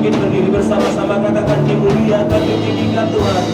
bangkit berdiri bersama-sama, katakan dimuliakan, ditinggikan Tuhan.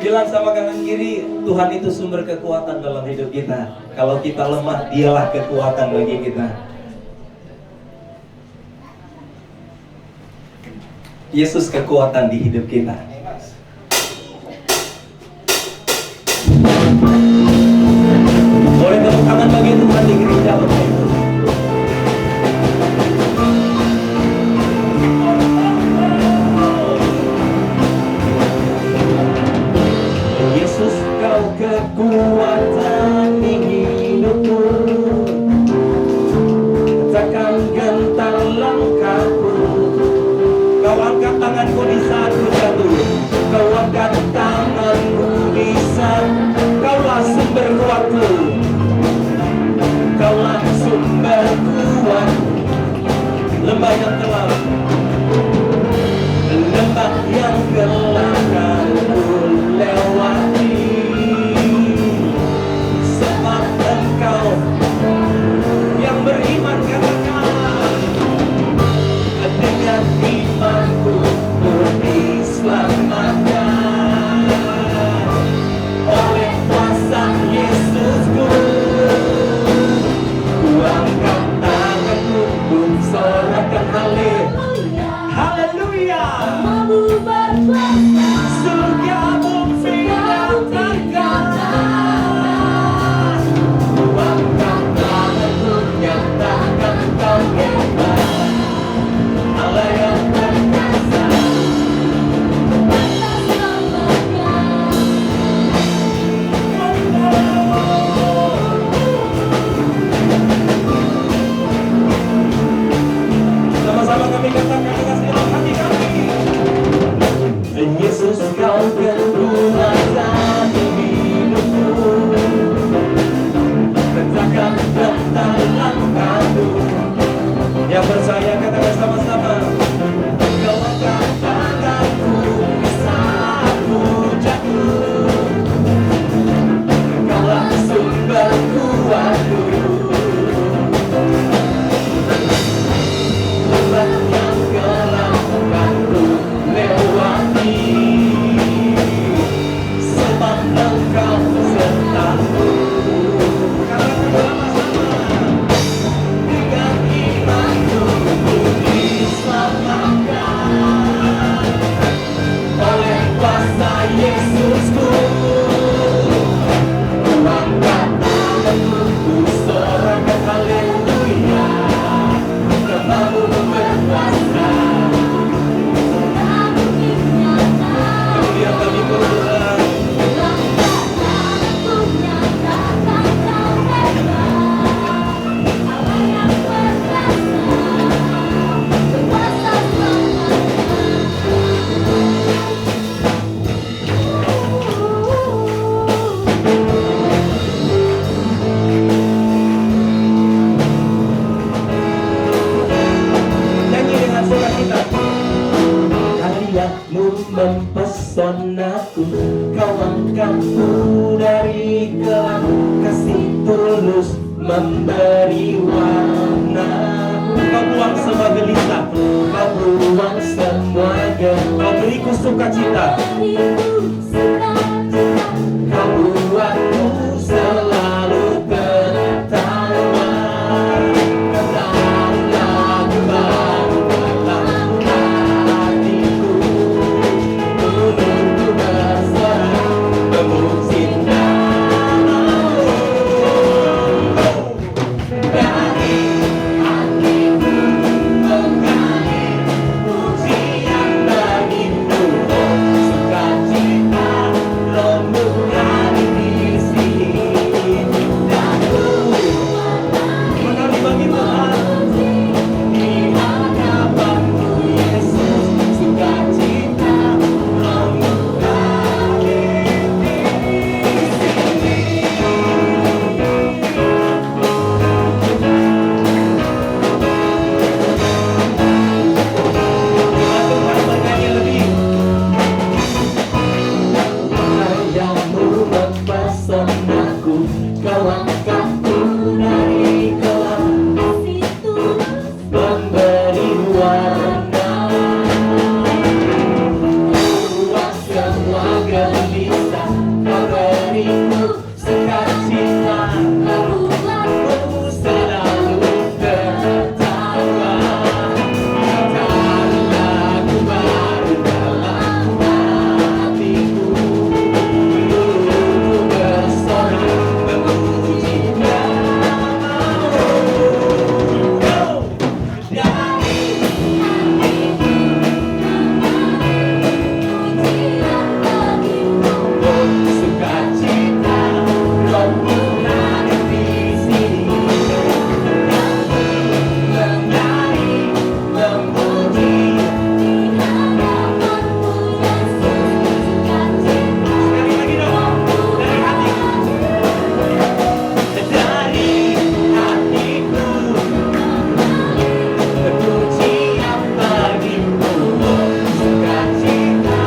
Bilang sama kanan kiri, Tuhan itu sumber kekuatan dalam hidup kita. Kalau kita lemah, dialah kekuatan bagi kita. Yesus kekuatan di hidup kita. Boleh tepuk tangan bagi Tuhan di gereja Bapak Ibu. Yesus, kau kekuatan di hidupku, takkan gentar langkahku. Kau angkat tanganku di saat ku jatuh. memberi warna. Kau buang semua gelisah, kau buang semua gelisah, kau beriku sukacita. Kau buatku selalu tertawa. Katakan lagu baru dalam hatiku, untukku bersorak memuji namamu. Dari hatiku mengalir pujian bagimu, sukacita rohmu hadir di sini. Dan ku menari bagi Tuhan di hadapan-Mu Yesus, sukacita rohmu hadir di sini. Tuhan bernyanyi lebih. Wajahmu mempesonaku, kau angkatku dari kelam, memberi warna. Buang semua gelisah, kau beriku sukacita. Aku selalu tertawa. Katakan lagu baru dalam hatiku, untukku bersorak memuji namamu. Dari sukacita rohmu hadir di sini. Menari memuji sekali lagi dong, dari hatiku. Dari hatiku pujian bagimu, sukacita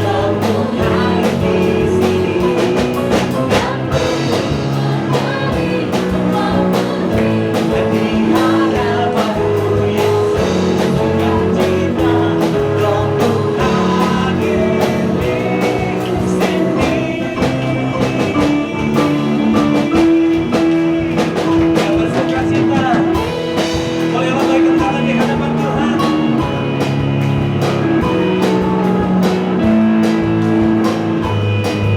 rohmu hadir di sini. Di hadapan-Mu Yesus, sukacita rohmu hadir di sini. Yang bersukacita, boleh lambaikan tangan di hadapan Tuhan.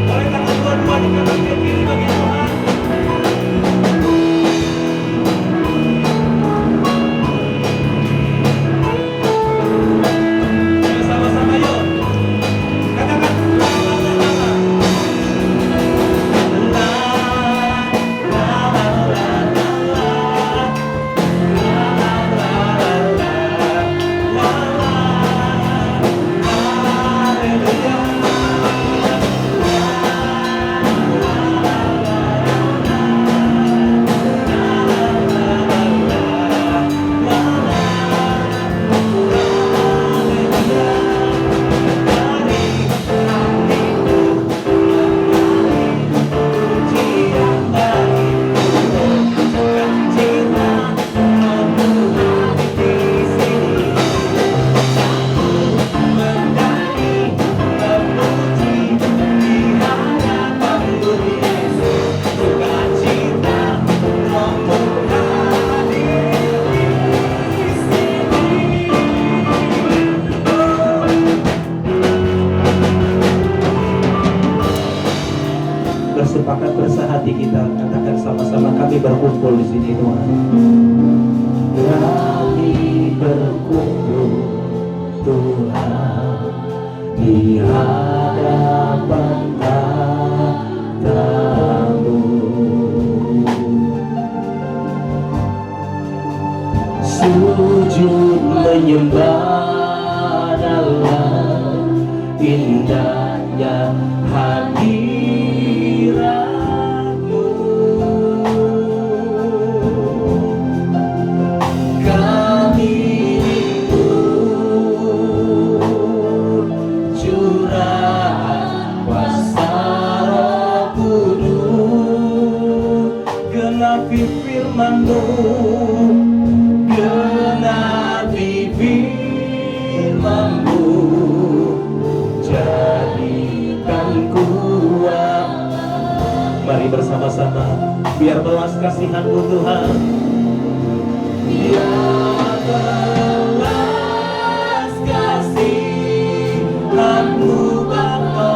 Boleh tangan dua-dua di kanan dan kiri bagi Tuhan. Ayo sama-sama yuk. Katakan la la la la la. La la la la la. La la la la la. La la. Haleluya. Bersepakat bersehati kita, katakan sama-sama, kami berkumpul di sini Tuhan. Kami berkumpul Tuhan di hadapan tahta-Mu, sujud menyembah dalam indahnya hadirat-Mu. Kami rindu curahan kuasa Roh Kudus, genapi firman firman-Mu, genapi firman-Mu, jadikan kuat. Mari bersama-sama, biar belas kasihan-Mu Tuhan, biar belas kasihan-Mu Bapa,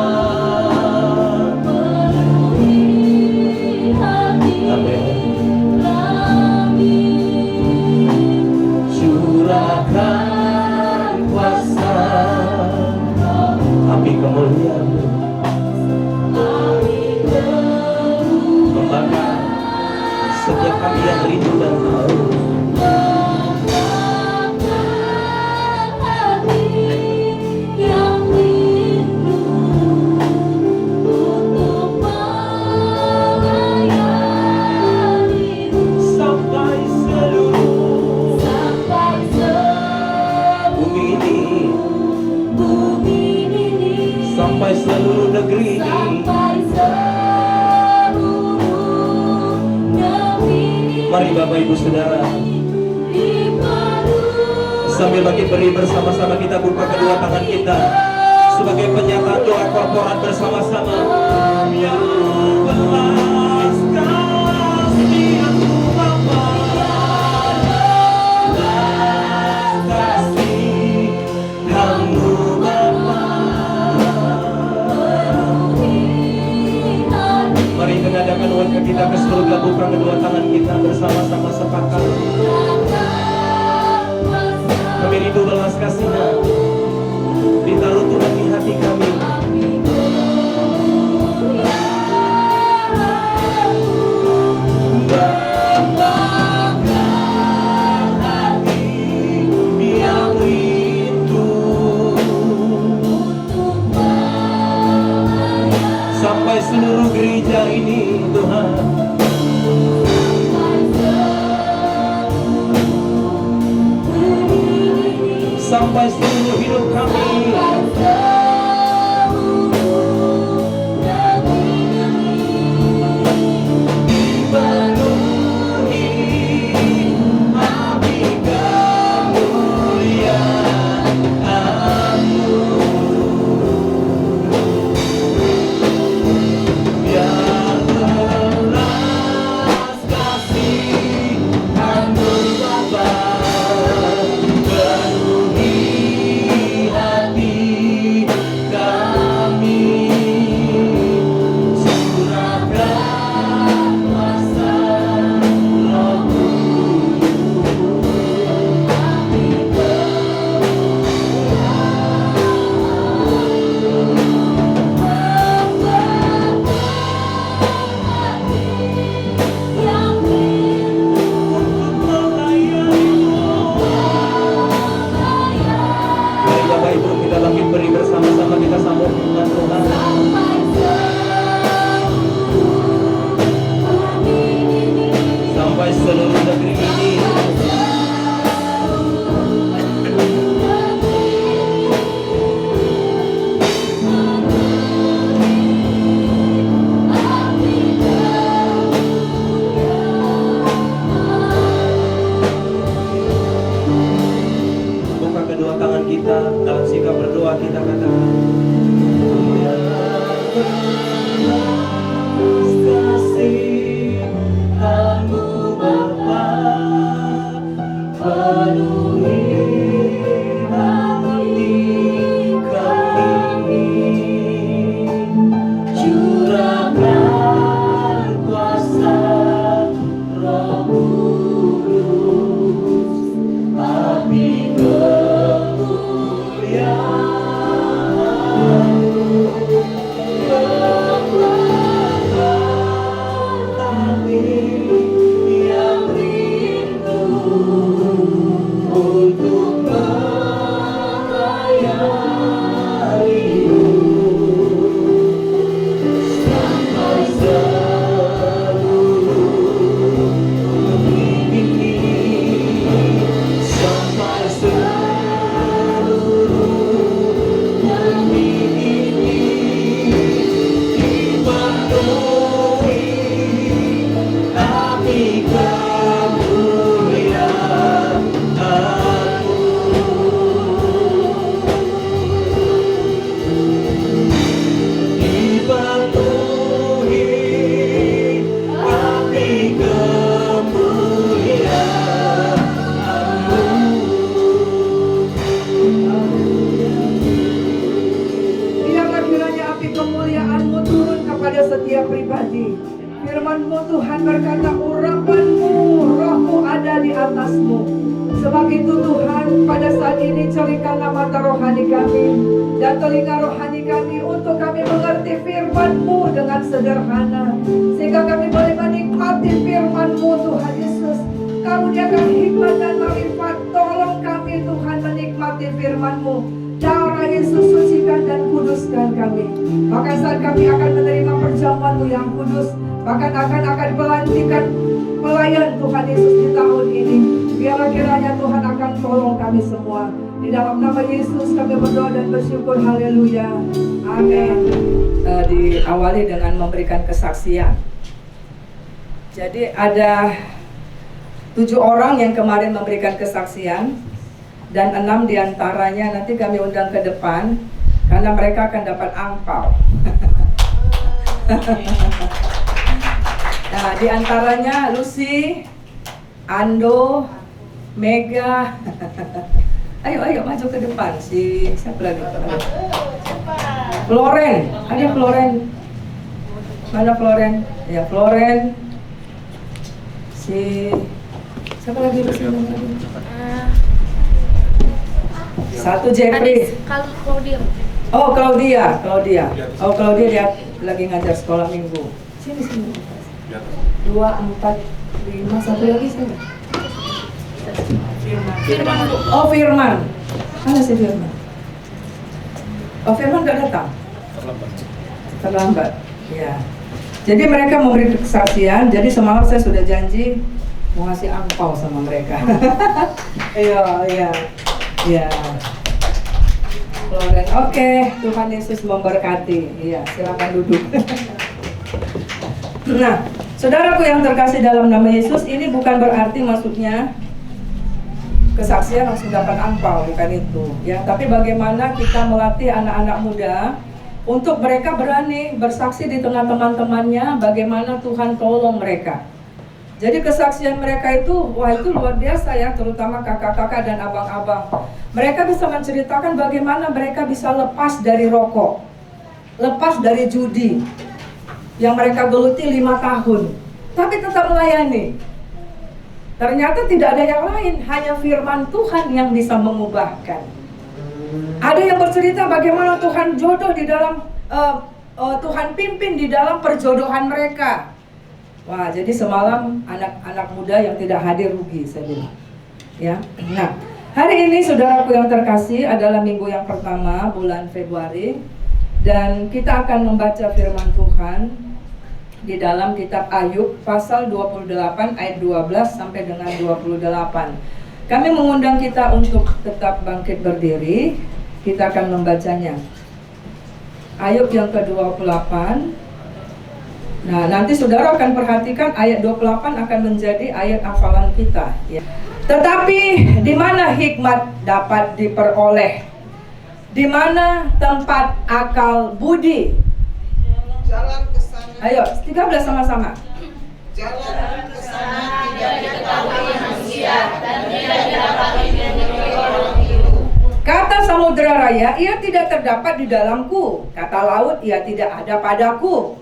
curahkan kuasa api kemuliaan-Mu, membakar setiap kami yang rindu dan haus. Sampai seluruh negeri ini. Mari Bapak Ibu Saudara, sambil bagi beri bersama-sama kita buka kedua tangan kita sebagai penyataan doa korporat bersama-sama. Ya belas kasihan-Mu Bapa, belas kasihan-Mu Bapa. Mari mengadakan wajah kita ke seluruh buka kedua tangan kita bersama-sama sepakat. Kami rindu belas kasihan, ditaruh Tuhan di hati kami. Membakar hati yang rindu sampai seluruh gereja ini Tuhan. Sampai seluruh hidup kami. Dipenuhi api kemuliaan-Mu. Biar belas kasihan-Mu Bapa, penuhi hati ini cerihkanlah mata rohani kami dan telinga rohani kami untuk kami mengerti firman-Mu dengan sederhana, sehingga kami boleh menikmati firman-Mu Tuhan Yesus. Karuniakan hikmat dan marifat, tolong kami Tuhan menikmati firman-Mu. Darah Yesus sucikan dan kuduskan kami. Maka saat kami akan menerima perjamuan-Mu yang kudus, bahkan akan pelantikan pelayan Tuhan Yesus di tahun ini, biarlah kiranya Tuhan akan tolong kami semua. Di dalam nama Yesus kami berdoa dan bersyukur. Haleluya. Amin. Diawali dengan memberikan kesaksian. Jadi ada 7 orang yang kemarin memberikan kesaksian, dan 6 diantaranya nanti kami undang ke depan karena mereka akan dapat angpau. Nah, diantaranya Lucy, Ando, Mega. Ayo maju ke depan. Siapa lagi? Floren, ada Floren. Mana Floren? Ya, Floren. Siapa lagi di sini? Satu Jeffrey. Claudia. Oh, Claudia. Oh, Claudia dia lagi ngajar sekolah minggu. Sini. 2, 4, 5, satu lagi siapa? Firman. Oh, Firman. Mana si Firman? Oh, Firman gak datang? Terlambat. Ya. Jadi mereka memberi kesaksian. Jadi semalam saya sudah janji mau ngasih angpau sama mereka. Iya. Floren. Oke, Tuhan Yesus memberkati. Iya, silakan duduk. Nah, saudaraku yang terkasih dalam nama Yesus, ini bukan berarti maksudnya kesaksian langsung dapat angpau, bukan itu. Ya, tapi bagaimana kita melatih anak-anak muda untuk mereka berani bersaksi di tengah teman-temannya, bagaimana Tuhan tolong mereka. Jadi kesaksian mereka itu, wah itu luar biasa ya, terutama kakak-kakak dan abang-abang. Mereka bisa menceritakan bagaimana mereka bisa lepas dari rokok, lepas dari judi yang mereka geluti 5 tahun, tapi tetap melayani. Ternyata tidak ada yang lain, hanya firman Tuhan yang bisa mengubahkan. Ada yang bercerita bagaimana Tuhan jodoh di dalam Tuhan pimpin di dalam perjodohan mereka. Wah, jadi semalam anak-anak muda yang tidak hadir rugi, saya bilang. Ya. Nah, hari ini saudaraku yang terkasih adalah minggu yang pertama bulan Februari, dan kita akan membaca firman Tuhan di dalam kitab Ayub pasal 28 ayat 12 sampai dengan 28. Kami mengundang kita untuk tetap bangkit berdiri. Kita akan membacanya. Ayub yang ke-28. Nah, nanti saudara akan perhatikan ayat 28 akan menjadi ayat hafalan kita, ya. Tetapi di mana hikmat dapat diperoleh? Di mana tempat akal budi? Jalan ke sana. Ayo, 13 sama-sama. Jalan ke sana Tidak diketahui manusia dan tidak didapati oleh orang itu. Kata samudera raya, ia tidak terdapat di dalamku. Kata laut, ia tidak ada padaku.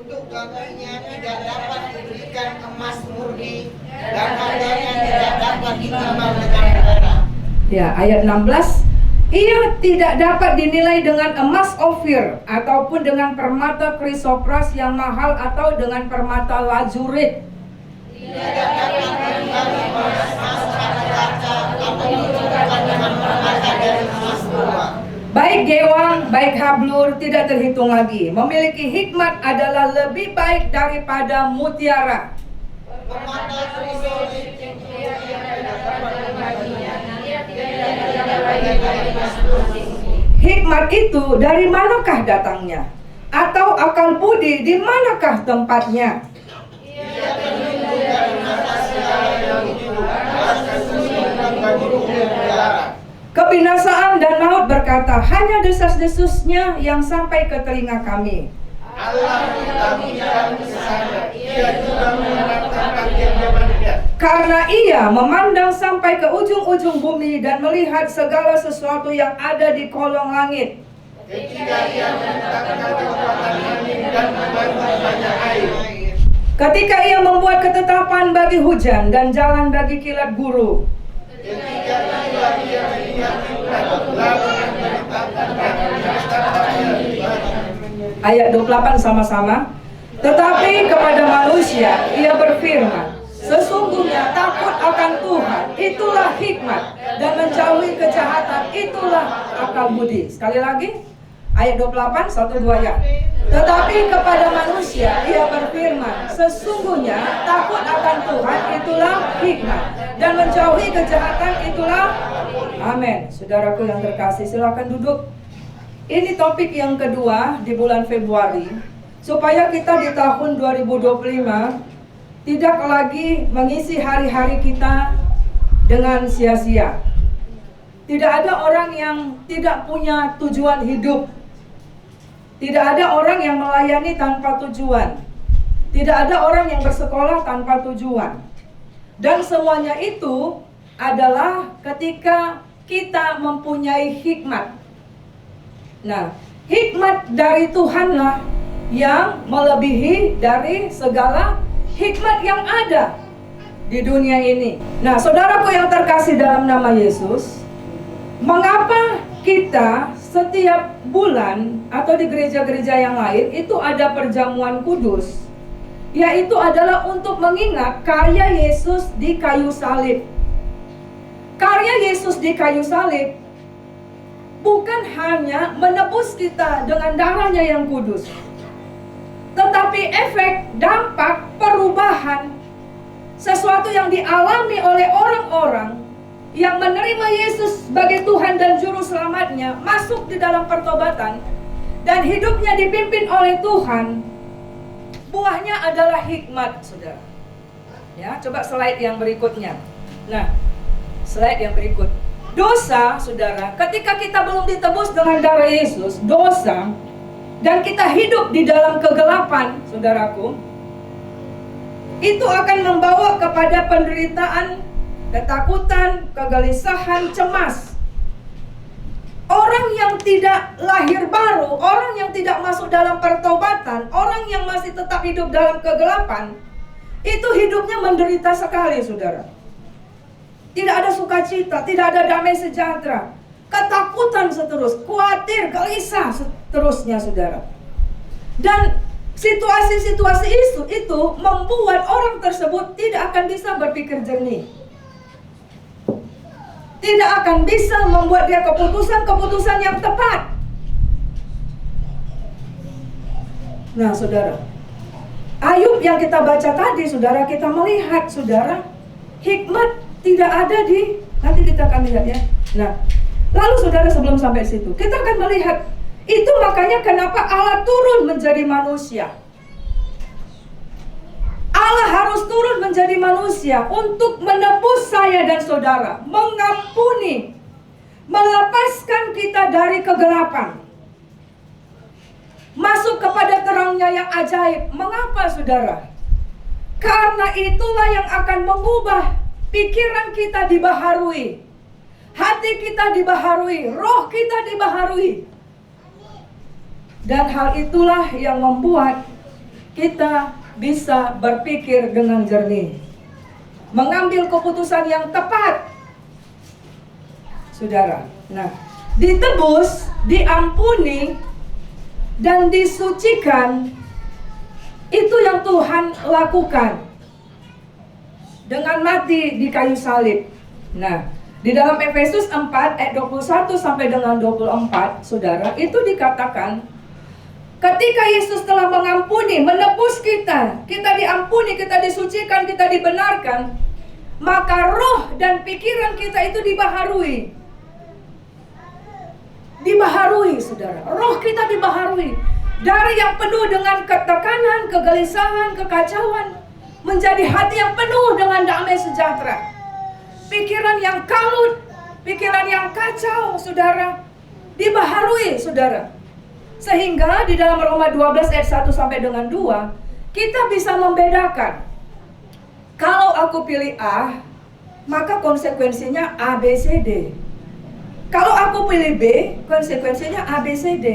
untuk kakinya tidak dapat diberikan emas murni dan harganya tidak dapat ditimbang dengan perak. Ya, ayat 16. Ia tidak dapat dinilai dengan emas ofir ataupun dengan permata krisopras yang mahal atau dengan permata lazurit. Tidak dapat dikembali emas pada kaca atau ditukar dengan permata dari emas tua. Baik gewang, baik hablur tidak terhitung lagi. Memiliki hikmat adalah lebih baik daripada mutiara. Permata krisolit Hikmat itu dari manakah datangnya? Atau akal budi di manakah tempatnya? Kebinasaan dan maut berkata, hanya desas-desusnya yang sampai ke telinga kami. Allah kami jalan ke sana. Ia juga menetapkan kaki manusia. Karena ia memandang sampai ke ujung-ujung bumi dan melihat segala sesuatu yang ada di kolong langit. Ketika ia menetapkan kekuatan angin dan membuat banyak air. Ketika ia membuat ketetapan bagi hujan dan jalan bagi kilat guru. Ketika itulah ia meyakinkan lalu memberitakan dan menyatakan Ayat 28 sama-sama. Tetapi kepada manusia ia berfirman, sesungguhnya takut akan Tuhan itulah hikmat, dan menjauhi kejahatan itulah akal budi. Sekali lagi, ayat 28, 1-2 ya. Tetapi kepada manusia ia berfirman, sesungguhnya takut akan Tuhan itulah hikmat, dan menjauhi kejahatan itulah. Amin. Saudaraku yang terkasih, silakan duduk. Ini topik yang kedua di bulan Februari, supaya kita di tahun 2025 tidak lagi mengisi hari-hari kita dengan sia-sia. Tidak ada orang yang tidak punya tujuan hidup. Tidak ada orang yang melayani tanpa tujuan. Tidak ada orang yang bersekolah tanpa tujuan. Dan semuanya itu adalah ketika kita mempunyai hikmat. Nah, hikmat dari Tuhanlah yang melebihi dari segala hikmat yang ada di dunia ini. Nah, saudaraku yang terkasih dalam nama Yesus, mengapa kita setiap bulan atau di gereja-gereja yang lain itu ada perjamuan kudus? Yaitu adalah untuk mengingat karya Yesus di kayu salib. Karya Yesus di kayu salib bukan hanya menebus kita dengan darahnya yang kudus, tetapi efek, dampak, perubahan, sesuatu yang dialami oleh orang-orang yang menerima Yesus sebagai Tuhan dan Juru Selamatnya, masuk di dalam pertobatan, dan hidupnya dipimpin oleh Tuhan. Buahnya adalah hikmat, saudara. Ya, coba slide yang berikutnya. Nah, slide yang berikut. Dosa, saudara, ketika kita belum ditebus dengan darah Yesus, dosa, dan kita hidup di dalam kegelapan, saudaraku, itu akan membawa kepada penderitaan, ketakutan, kegelisahan, cemas. Orang yang tidak lahir baru, orang yang tidak masuk dalam pertobatan, orang yang masih tetap hidup dalam kegelapan, itu hidupnya menderita sekali, saudara. Tidak ada sukacita, tidak ada damai sejahtera, ketakutan seterus, khawatir, gelisah seterusnya, saudara. Dan situasi-situasi itu membuat orang tersebut tidak akan bisa berpikir jernih, tidak akan bisa membuat dia keputusan-keputusan yang tepat. Nah, saudara, Ayub yang kita baca tadi, saudara, kita melihat, saudara, hikmat tidak ada di, nanti kita akan lihat ya. Nah, lalu saudara, sebelum sampai situ, kita akan melihat itu makanya kenapa Allah turun menjadi manusia. Allah harus turun menjadi manusia untuk menebus saya dan saudara, mengampuni, melepaskan kita dari kegelapan, masuk kepada terangnya yang ajaib. Mengapa, saudara? Karena itulah yang akan mengubah pikiran kita, dibaharui, hati kita dibaharui, roh kita dibaharui. Dan hal itulah yang membuat kita bisa berpikir dengan jernih, mengambil keputusan yang tepat, saudara. Nah, ditebus, diampuni, dan disucikan, itu yang Tuhan lakukan dengan mati di kayu salib. Nah, di dalam Efesus 4 ayat 21 sampai dengan 24, saudara, itu dikatakan ketika Yesus telah mengampuni, menebus kita, kita diampuni, kita disucikan, kita dibenarkan, maka roh dan pikiran kita itu dibaharui. Dibaharui, saudara. Roh kita dibaharui. Dari yang penuh dengan ketekanan, kegelisahan, kekacauan, menjadi hati yang penuh dengan damai sejahtera. Pikiran yang kalut, pikiran yang kacau, saudara, dibaharui, saudara. Sehingga di dalam Roma 12 ayat 1 sampai dengan 2, kita bisa membedakan. Kalau aku pilih A, maka konsekuensinya A, B, C, D. Kalau aku pilih B, konsekuensinya A, B, C, D.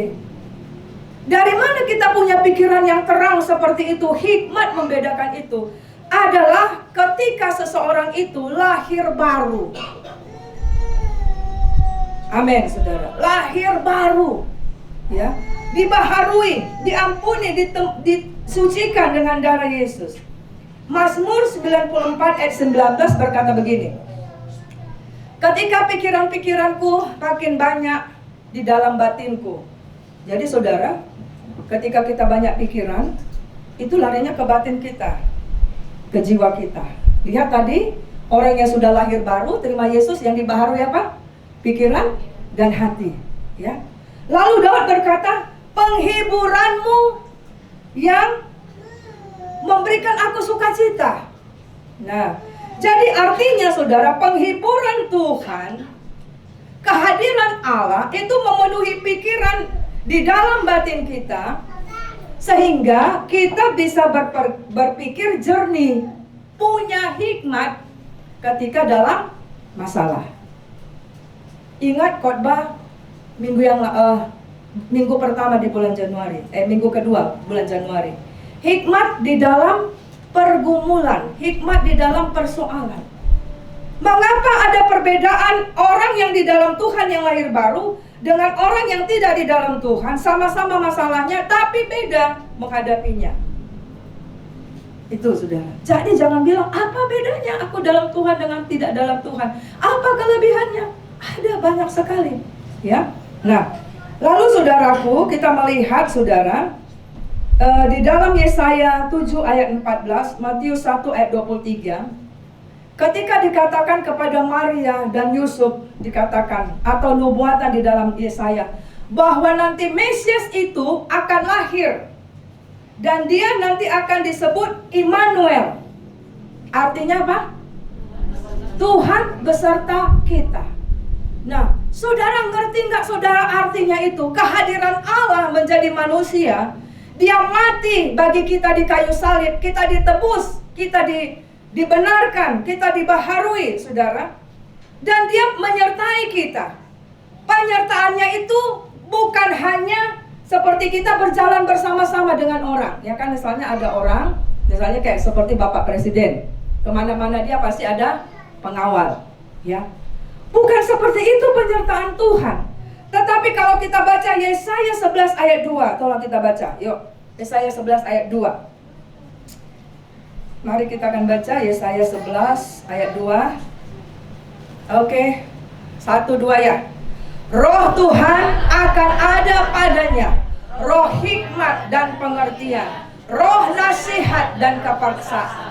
Dari mana kita punya pikiran yang terang seperti itu? Hikmat membedakan itu adalah ketika seseorang itu lahir baru. Amin, saudara. Lahir baru, ya, dibaharui, diampuni, disucikan dengan darah Yesus. Mazmur 94 ayat 19 berkata begini. Ketika pikiran-pikiranku makin banyak di dalam batinku. Jadi saudara, ketika kita banyak pikiran, itu larinya ke batin kita, ke jiwa kita. Lihat tadi, orang yang sudah lahir baru, terima Yesus, yang dibaharui apa? Pikiran dan hati, ya. Lalu Daud berkata, penghiburanmu yang memberikan aku sukacita. Nah, jadi artinya saudara, penghiburan Tuhan, kehadiran Allah itu memenuhi pikiran di dalam batin kita, sehingga kita bisa berpikir jernih, punya hikmat ketika dalam masalah. Ingat khotbah minggu pertama di bulan Januari, minggu kedua bulan Januari. Hikmat di dalam pergumulan, hikmat di dalam persoalan. Mengapa ada perbedaan orang yang di dalam Tuhan yang lahir baru dengan orang yang tidak di dalam Tuhan? Sama-sama masalahnya, tapi beda menghadapinya. Itu saudara. Jadi jangan bilang, apa bedanya aku dalam Tuhan dengan tidak dalam Tuhan? Apa kelebihannya? Ada banyak sekali, ya. Nah, lalu saudaraku, kita melihat saudara, di dalam Yesaya 7 ayat 14, Matius 1 ayat 23, ketika dikatakan kepada Maria dan Yusuf, dikatakan, atau nubuatan di dalam Yesaya, bahwa nanti Mesias itu akan lahir, dan dia nanti akan disebut Immanuel. Artinya apa? Tuhan beserta kita. Nah, saudara ngerti nggak saudara artinya itu? Kehadiran Allah menjadi manusia. Dia mati bagi kita di kayu salib, kita ditebus, kita dibenarkan, kita dibaharui, saudara. Dan dia menyertai kita. Penyertaannya itu bukan hanya seperti kita berjalan bersama-sama dengan orang. Ya kan, misalnya ada orang, misalnya kayak seperti Bapak Presiden. Kemana-mana dia pasti ada pengawal, ya. Bukan seperti itu penyertaan Tuhan. Tetapi kalau kita baca Yesaya 11 ayat 2, tolong kita baca. Yuk, Yesaya 11 ayat 2. Mari kita akan baca Yesaya 11 ayat 2. Oke, 1, 2 ya. Roh Tuhan akan ada padanya, roh hikmat dan pengertian, roh nasihat dan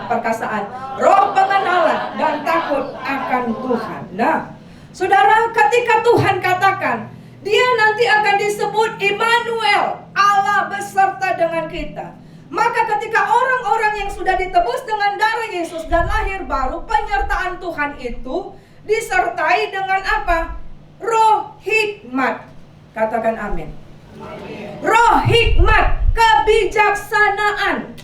perkasaan, roh pengenalan dan takut akan Tuhan. Nah, saudara, ketika Tuhan katakan dia nanti akan disebut Immanuel, Allah beserta dengan kita, maka ketika orang-orang yang sudah ditebus dengan darah Yesus dan lahir baru, penyertaan Tuhan itu disertai dengan apa? Roh hikmat. Katakan amin. Roh hikmat, kebijaksanaan,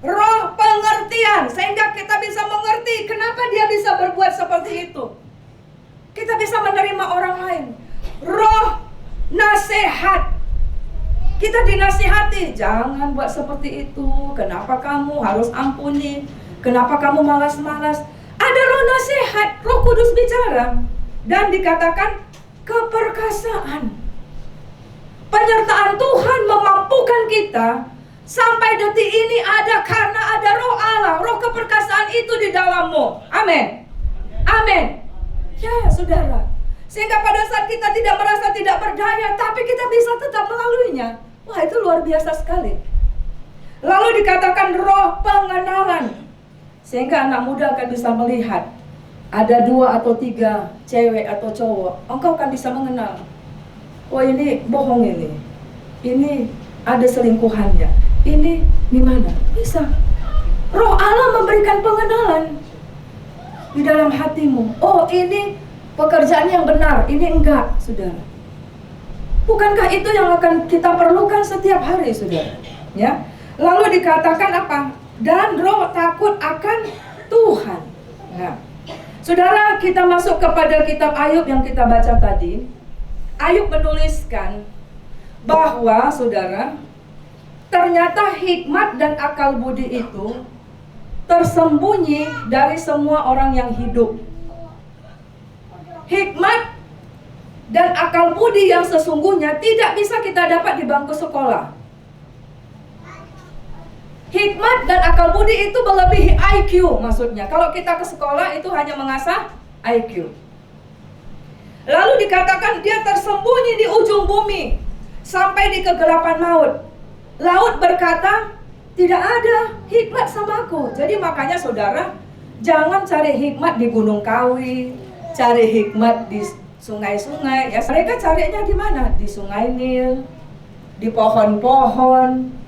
roh pengertian, sehingga kita bisa mengerti kenapa dia bisa berbuat seperti itu. Kita bisa menerima orang lain. Roh nasihat, kita dinasihati, jangan buat seperti itu, kenapa kamu harus ampuni, kenapa kamu malas-malas. Ada roh nasihat, Roh Kudus bicara. Dan dikatakan keperkasaan. Penyertaan Tuhan memampukan kita sampai detik ini ada karena ada roh Allah, roh keperkasaan itu di dalammu. Amin. Amin. Ya, saudara. Sehingga pada saat kita tidak merasa tidak berdaya, tapi kita bisa tetap melaluinya. Wah, itu luar biasa sekali. Lalu dikatakan roh pengenalan. Sehingga anak muda akan bisa melihat ada 2 atau 3 cewek atau cowok, engkau akan bisa mengenal. Oh, ini bohong ini. Ini ada selingkuhannya. Ini gimana? Bisa. Roh Allah memberikan pengenalan di dalam hatimu. Oh, ini pekerjaan yang benar, ini enggak, saudara. Bukankah itu yang akan kita perlukan setiap hari, saudara? Ya. Lalu dikatakan apa? Dan roh takut akan Tuhan. Nah, saudara, kita masuk kepada kitab Ayub yang kita baca tadi. Ayub menuliskan bahwa, saudara, ternyata hikmat dan akal budi itu tersembunyi dari semua orang yang hidup. Hikmat dan akal budi yang sesungguhnya tidak bisa kita dapat di bangku sekolah. Hikmat dan akal budi itu melebihi IQ maksudnya. Kalau kita ke sekolah itu hanya mengasah IQ. Lalu dikatakan dia tersembunyi di ujung bumi sampai di kegelapan maut. Laut berkata, tidak ada hikmat sama aku. Jadi makanya saudara, jangan cari hikmat di Gunung Kawi, cari hikmat di sungai-sungai. Ya, mereka carinya di mana? Di Sungai Nil, di pohon-pohon.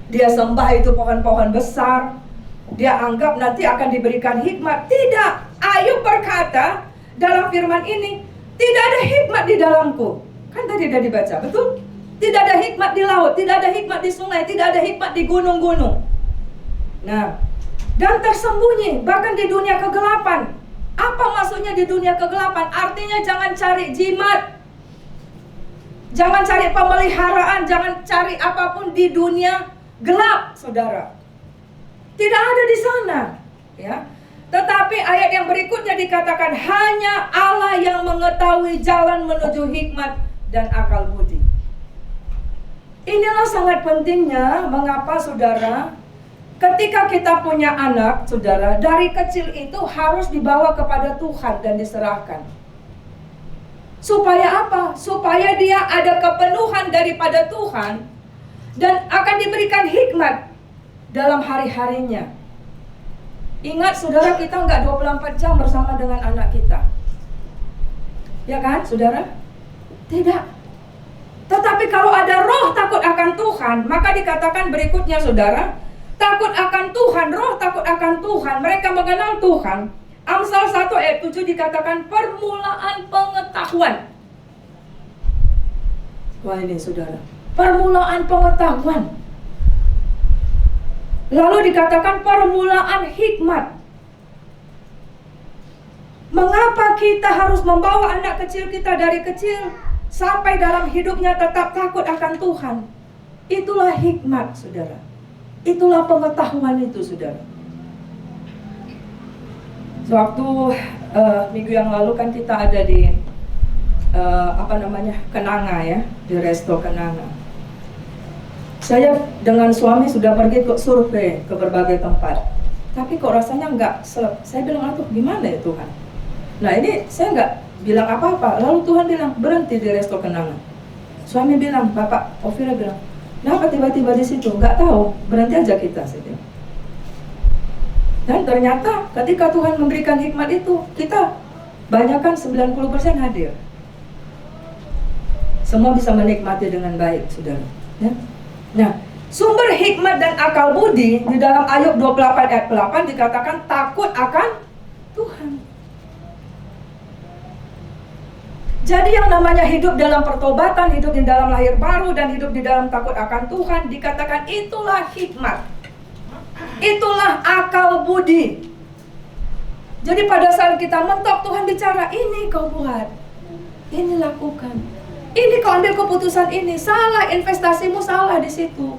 Dia sembah itu pohon-pohon besar. Dia anggap nanti akan diberikan hikmat. Tidak. Ayub berkata dalam firman ini, tidak ada hikmat di dalamku. Kan tadi sudah dibaca, betul? Tidak ada hikmat di laut, tidak ada hikmat di sungai, tidak ada hikmat di gunung-gunung. Nah, dan tersembunyi bahkan di dunia kegelapan. Apa maksudnya di dunia kegelapan? Artinya jangan cari jimat, jangan cari pemeliharaan, jangan cari apapun di dunia gelap, saudara. Tidak ada di sana, ya. Tetapi ayat yang berikutnya dikatakan hanya Allah yang mengetahui jalan menuju hikmat dan akal budi. Inilah sangat pentingnya mengapa saudara, ketika kita punya anak, saudara, dari kecil itu harus dibawa kepada Tuhan dan diserahkan. Supaya apa? Supaya dia ada kepenuhan daripada Tuhan dan akan diberikan hikmat dalam hari-harinya. Ingat saudara, kita nggak 24 jam bersama dengan anak kita. Ya kan saudara? Tidak. Tetapi kalau ada roh takut akan Tuhan, maka dikatakan berikutnya saudara, takut akan Tuhan, roh takut akan Tuhan, mereka mengenal Tuhan. Amsal 1 ayat 7 dikatakan permulaan pengetahuan. Wah ini saudara, permulaan pengetahuan. Lalu dikatakan permulaan hikmat. Mengapa kita harus membawa anak kecil kita dari kecil sampai dalam hidupnya tetap takut akan Tuhan? Itulah hikmat, saudara. Itulah pengetahuan itu, saudara. Waktu minggu yang lalu kan kita ada di Kenanga ya, di Resto Kenanga. Saya dengan suami sudah pergi ke survei ke berbagai tempat, tapi kok rasanya enggak. Saya bilang, aduh gimana ya Tuhan. Nah ini saya enggak bilang apa-apa. Lalu Tuhan bilang berhenti di Resto Kenanga. Suami bilang, Bapak Ovira bilang, kenapa tiba-tiba di situ? Enggak tahu, berhenti aja kita. Saya bilang. Dan ternyata ketika Tuhan memberikan hikmat itu, kita banyakkan 90% hadir. Semua bisa menikmati dengan baik, saudara. Ya? Nah, sumber hikmat dan akal budi di dalam Ayub 28 ayat 8 dikatakan takut akan Tuhan. Jadi yang namanya hidup dalam pertobatan, hidup di dalam lahir baru, dan hidup di dalam takut akan Tuhan, dikatakan itulah hikmat. Itulah akal budi. Jadi pada saat kita mentok, Tuhan bicara, ini kau buat, ini lakukan, ini kau ambil keputusan ini, salah, investasimu salah di situ.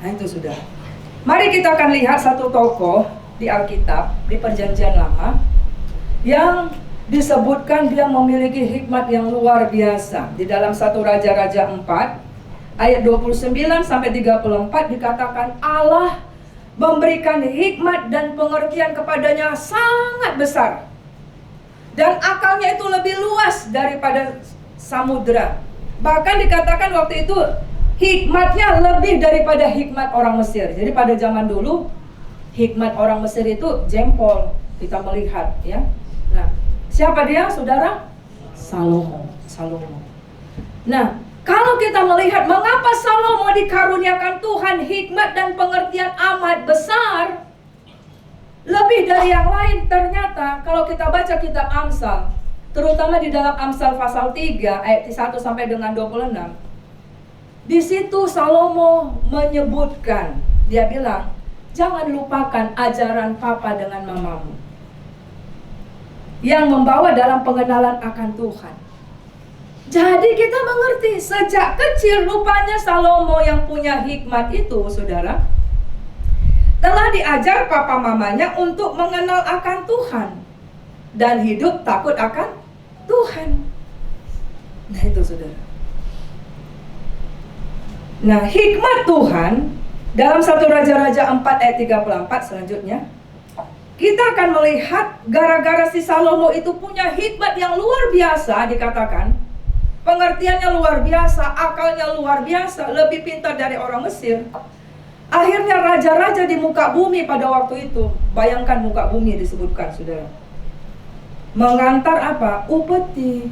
Nah itu sudah. Mari kita akan lihat satu tokoh di Alkitab, di Perjanjian Lama, yang disebutkan dia memiliki hikmat yang luar biasa. Di dalam 1 Raja-Raja 4 ayat 29 sampai 34 dikatakan Allah memberikan hikmat dan pengertian kepadanya sangat besar, dan akalnya itu lebih luas daripada samudra. Bahkan dikatakan waktu itu hikmatnya lebih daripada hikmat orang Mesir. Jadi pada zaman dulu hikmat orang Mesir itu jempol, kita melihat ya. Nah, siapa dia saudara? Salomo. Nah, kalau kita melihat mengapa Salomo dikaruniakan Tuhan hikmat dan pengertian amat besar, lebih dari yang lain, ternyata kalau kita baca kitab Amsal, terutama di dalam Amsal pasal 3 ayat 1 sampai dengan 26, di situ Salomo menyebutkan, dia bilang, jangan lupakan ajaran papa dengan mamamu yang membawa dalam pengenalan akan Tuhan. Jadi kita mengerti sejak kecil rupanya Salomo yang punya hikmat itu, saudara, telah diajar papa mamanya untuk mengenal akan Tuhan dan hidup takut akan Tuhan. Nah itu saudara. Nah hikmat Tuhan dalam 1 Raja-Raja 4 ayat 34 selanjutnya, kita akan melihat gara-gara si Salomo itu punya hikmat yang luar biasa, dikatakan pengertiannya luar biasa, akalnya luar biasa, lebih pintar dari orang Mesir. Akhirnya raja-raja di muka bumi pada waktu itu, bayangkan muka bumi disebutkan saudara, mengantar apa? Upeti.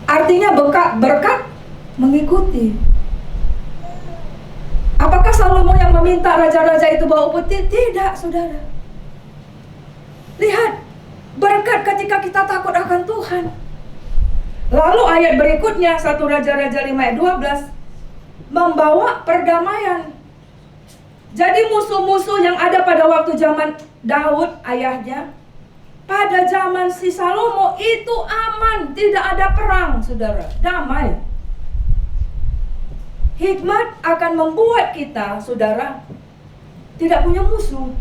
Artinya berkat mengikuti. Apakah Salomo yang meminta raja-raja itu bawa upeti? Tidak saudara. Lihat, berkat ketika kita takut akan Tuhan. Lalu ayat berikutnya 1 Raja-Raja 5 ayat 12 membawa perdamaian. Jadi musuh-musuh yang ada pada waktu zaman Daud ayahnya, pada zaman si Salomo itu aman, tidak ada perang saudara, damai. Hikmat akan membuat kita saudara tidak punya musuh,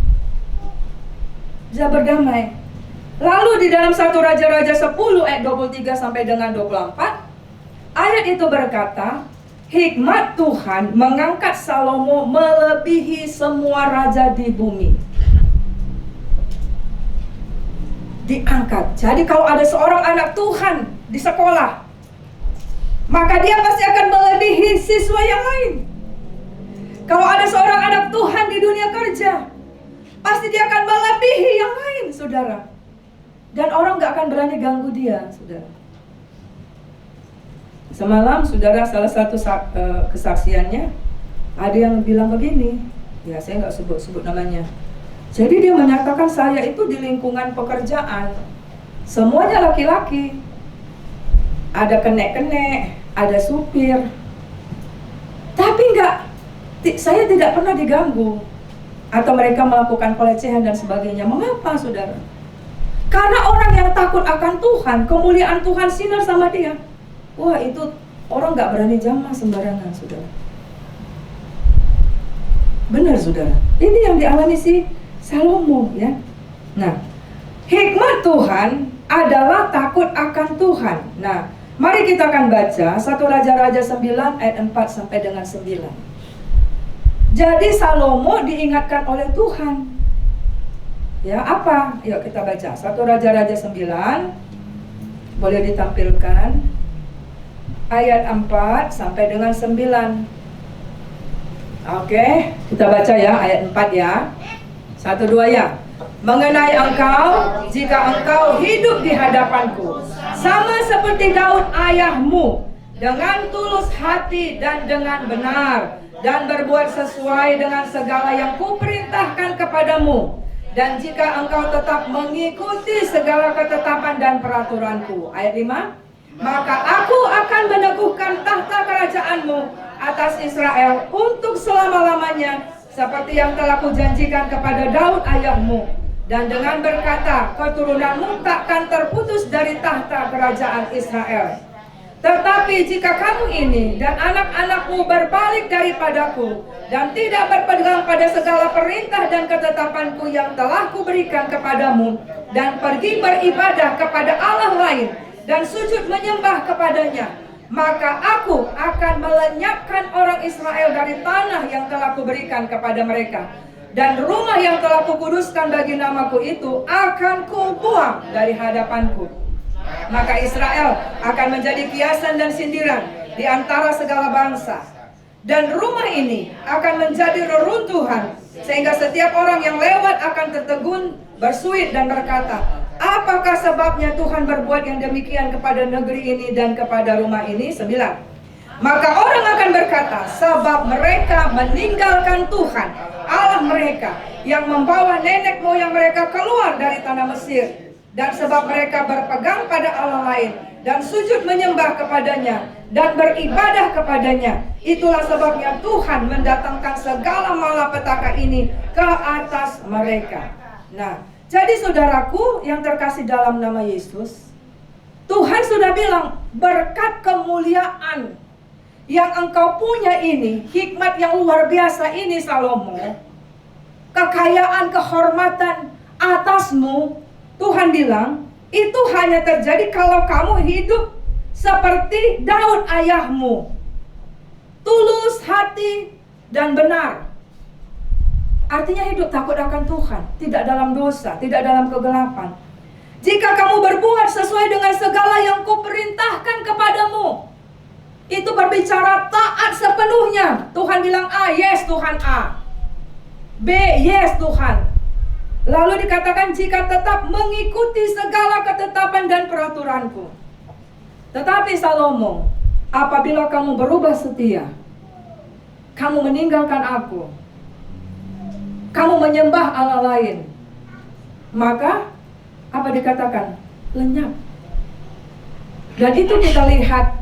bisa berdamai. Lalu di dalam 1 Raja-Raja 10 ayat 23 sampai dengan 24, ayat itu berkata, hikmat Tuhan mengangkat Salomo melebihi semua raja di bumi. Diangkat. Jadi kalau ada seorang anak Tuhan di sekolah, maka dia pasti akan melebihi siswa yang lain. Kalau ada seorang anak Tuhan di dunia kerja, pasti dia akan melebihi yang lain saudara. Dan orang gak akan berani ganggu dia saudara. Semalam saudara salah satu kesaksiannya, ada yang bilang begini, ya saya gak sebut-sebut namanya. Jadi dia menyatakan saya itu di lingkungan pekerjaan semuanya laki-laki. Ada kenek-kenek, ada supir. Tapi saya tidak pernah diganggu. Atau mereka melakukan pelecehan dan sebagainya. Mengapa saudara? Karena orang yang takut akan Tuhan, kemuliaan Tuhan sinar sama dia. Wah itu orang gak berani jamah sembarangan saudara. Benar saudara. Ini yang dialami si Salomo ya. Nah, hikmat Tuhan adalah takut akan Tuhan. Nah, mari kita akan baca 1 Raja-Raja 9 ayat 4 sampai dengan 9. Jadi Salomo diingatkan oleh Tuhan. Ya, apa? Yuk kita baca 1 Raja-Raja 9. Boleh ditampilkan ayat 4 sampai dengan 9. Oke, kita baca ya ayat 4 ya. 1, 2 ya. Mengenai engkau, jika engkau hidup di hadapanku sama seperti Daud ayahmu, dengan tulus hati dan dengan benar, dan berbuat sesuai dengan segala yang kuperintahkan kepadamu, dan jika engkau tetap mengikuti segala ketetapan dan peraturanku. Ayat 5, maka aku akan meneguhkan tahta kerajaanmu atas Israel untuk selama-lamanya, seperti yang telah kujanjikan kepada Daud ayahmu. Dan dengan berkata, keturunanmu takkan terputus dari tahta kerajaan Israel. Tetapi jika kamu ini dan anak-anakmu berbalik daripadaku, dan tidak berpegang pada segala perintah dan ketetapanku yang telah kuberikan kepadamu, dan pergi beribadah kepada Allah lain, dan sujud menyembah kepadanya, maka aku akan melenyapkan orang Israel dari tanah yang telah kuberikan kepada mereka, dan rumah yang telah kukuduskan bagi namaku itu akan kubuang dari hadapanku. Maka Israel akan menjadi kiasan dan sindiran di antara segala bangsa, dan rumah ini akan menjadi reruntuhan, sehingga setiap orang yang lewat akan tertegun, bersuit dan berkata, apakah sebabnya Tuhan berbuat yang demikian kepada negeri ini dan kepada rumah ini? 9. Maka orang akan berkata, sebab mereka meninggalkan Tuhan Allah mereka yang membawa nenek moyang mereka keluar dari tanah Mesir, dan sebab mereka berpegang pada Allah lain dan sujud menyembah kepadanya dan beribadah kepadanya. Itulah sebabnya Tuhan mendatangkan segala malapetaka ini ke atas mereka. Nah, jadi saudaraku yang terkasih dalam nama Yesus, Tuhan sudah bilang, berkat kemuliaan yang engkau punya ini, hikmat yang luar biasa ini Salomo, kekayaan, kehormatan atasmu, Tuhan bilang, itu hanya terjadi kalau kamu hidup seperti Daud ayahmu, tulus hati dan benar. Artinya hidup takut akan Tuhan, tidak dalam dosa, tidak dalam kegelapan. Jika kamu berbuat sesuai dengan segala yang kuperintahkan kepadamu, itu berbicara taat sepenuhnya. Tuhan bilang A, yes Tuhan A. B, yes Tuhan. Lalu dikatakan jika tetap mengikuti segala ketetapan dan peraturanku. Tetapi Salomo, apabila kamu berubah setia, kamu meninggalkan aku, kamu menyembah Allah lain, maka apa dikatakan? Lenyap. Dan itu kita lihat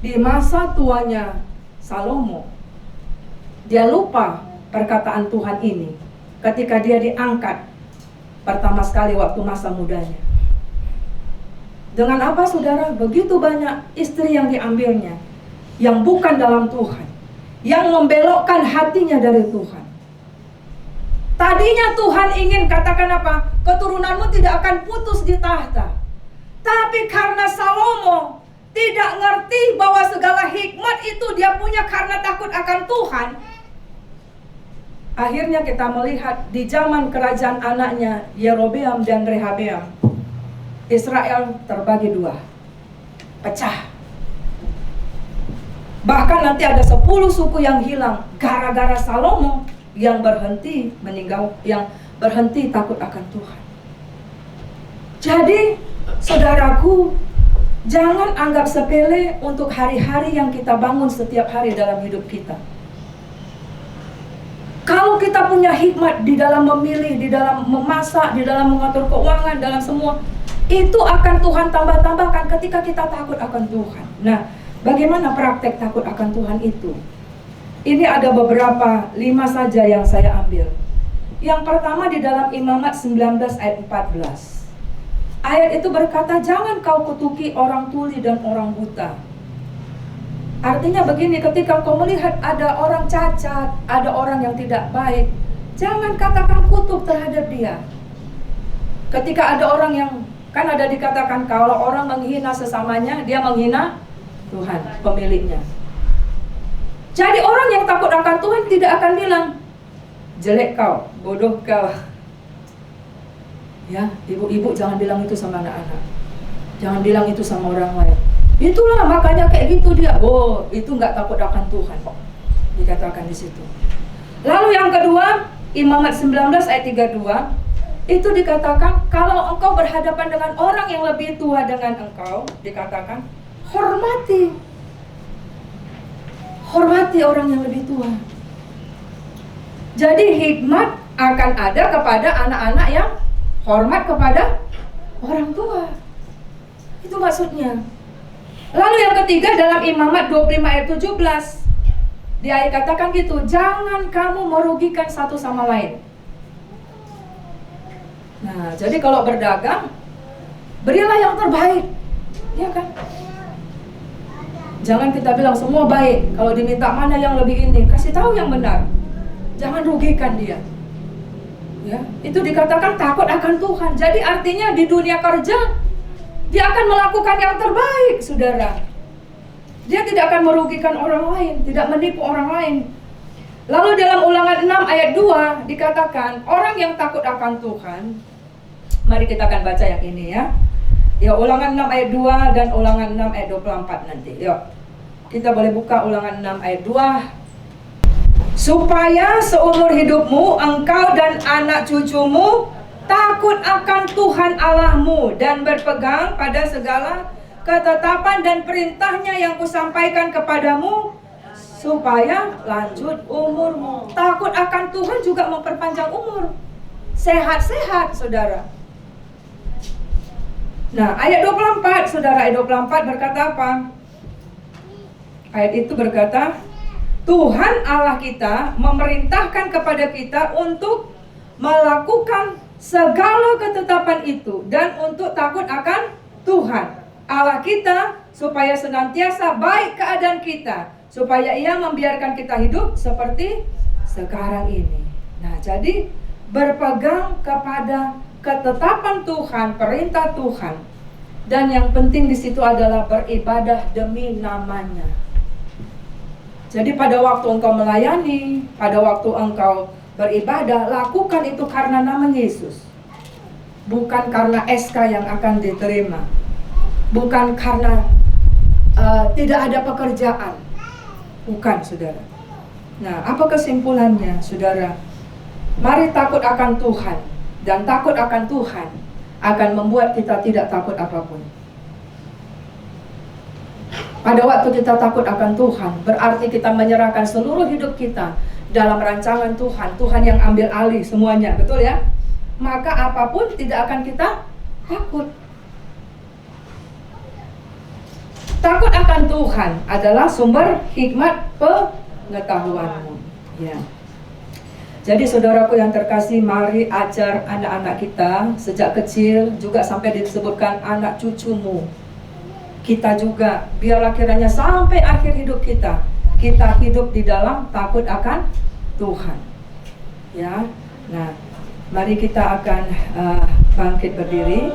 di masa tuanya Salomo. Dia lupa perkataan Tuhan ini ketika dia diangkat pertama sekali waktu masa mudanya. Dengan apa saudara? Begitu banyak istri yang diambilnya, yang bukan dalam Tuhan, yang membelokkan hatinya dari Tuhan. Tadinya Tuhan ingin katakan apa? Keturunanmu tidak akan putus di tahta. Tapi karena Salomo tidak ngerti bahwa segala hikmat itu dia punya karena takut akan Tuhan, akhirnya kita melihat di zaman kerajaan anaknya Yerobeam dan Rehabeam, Israel terbagi dua, pecah. Bahkan nanti ada 10 suku yang hilang gara-gara Salomo yang berhenti yang berhenti takut akan Tuhan. Jadi, saudaraku, jangan anggap sepele untuk hari-hari yang kita bangun setiap hari dalam hidup kita. Kalau kita punya hikmat di dalam memilih, di dalam memasak, di dalam mengatur keuangan, dalam semua, itu akan Tuhan tambah-tambahkan ketika kita takut akan Tuhan. Nah, bagaimana praktek takut akan Tuhan itu? Ini ada beberapa, 5 saja yang saya ambil. Yang pertama di dalam Imamat 19 ayat 14. Ayat itu berkata, jangan kau kutuki orang tuli dan orang buta. Artinya begini, ketika kau melihat ada orang cacat, ada orang yang tidak baik, jangan katakan kutuk terhadap dia. Ketika ada orang yang, kan ada dikatakan kalau orang menghina sesamanya, dia menghina Tuhan, pemiliknya. Jadi orang yang takut akan Tuhan tidak akan bilang, jelek kau, bodoh kau. Ya, ibu-ibu jangan bilang itu sama anak-anak. Jangan bilang itu sama orang lain. Itulah makanya kayak gitu dia. Oh, itu nggak takut akan Tuhan. Dikatakan di situ. Lalu yang kedua, Imamat 19 ayat 32, itu dikatakan kalau engkau berhadapan dengan orang yang lebih tua dengan engkau, dikatakan hormati. Hormati orang yang lebih tua. Jadi hikmat akan ada kepada anak-anak yang hormat kepada orang tua. Itu maksudnya. Lalu yang ketiga dalam Imamat 25 ayat 17, dia katakan gitu, jangan kamu merugikan satu sama lain. Nah, jadi kalau berdagang, berilah yang terbaik, ya kan? Jangan kita bilang semua baik. Kalau diminta mana yang lebih ini, kasih tahu yang benar. Jangan rugikan dia. Ya, itu dikatakan takut akan Tuhan. Jadi artinya di dunia kerja dia akan melakukan yang terbaik, saudara. Dia tidak akan merugikan orang lain, tidak menipu orang lain. Lalu dalam Ulangan 6 ayat 2 dikatakan orang yang takut akan Tuhan. Mari kita akan baca yang ini ya. Ya, Ulangan 6 ayat 2 dan Ulangan 6 ayat 24 nanti. Yuk. Kita boleh buka Ulangan 6 ayat 2. Supaya seumur hidupmu engkau dan anak cucumu takut akan Tuhan Allahmu dan berpegang pada segala ketetapan dan perintahnya yang kusampaikan kepadamu supaya lanjut umurmu. Takut akan Tuhan juga memperpanjang umur. Sehat-sehat, saudara. Nah, ayat 24, saudara, ayat 24 berkata apa? Ayat itu berkata, Tuhan Allah kita memerintahkan kepada kita untuk melakukan segala ketetapan itu dan untuk takut akan Tuhan Allah kita supaya senantiasa baik keadaan kita, supaya Ia membiarkan kita hidup seperti sekarang ini. Nah, jadi berpegang kepada ketetapan Tuhan, perintah Tuhan. Dan yang penting di situ adalah beribadah demi namanya. Jadi pada waktu engkau melayani, pada waktu engkau beribadah, lakukan itu karena nama Yesus. Bukan karena SK yang akan diterima. Bukan karena tidak ada pekerjaan. Bukan, saudara. Nah, apa kesimpulannya, saudara? Mari takut akan Tuhan. Dan takut akan Tuhan akan membuat kita tidak takut apapun. Pada waktu kita takut akan Tuhan, berarti kita menyerahkan seluruh hidup kita dalam rancangan Tuhan. Tuhan yang ambil alih semuanya, betul ya? Maka apapun tidak akan kita takut. Takut akan Tuhan adalah sumber hikmat pengetahuanmu. Ya. Jadi saudaraku yang terkasih, mari ajar anak-anak kita sejak kecil, juga sampai disebutkan anak cucumu. Kita juga, biarlah kiranya sampai akhir hidup kita hidup di dalam takut akan Tuhan. Ya, nah, mari kita akan bangkit berdiri.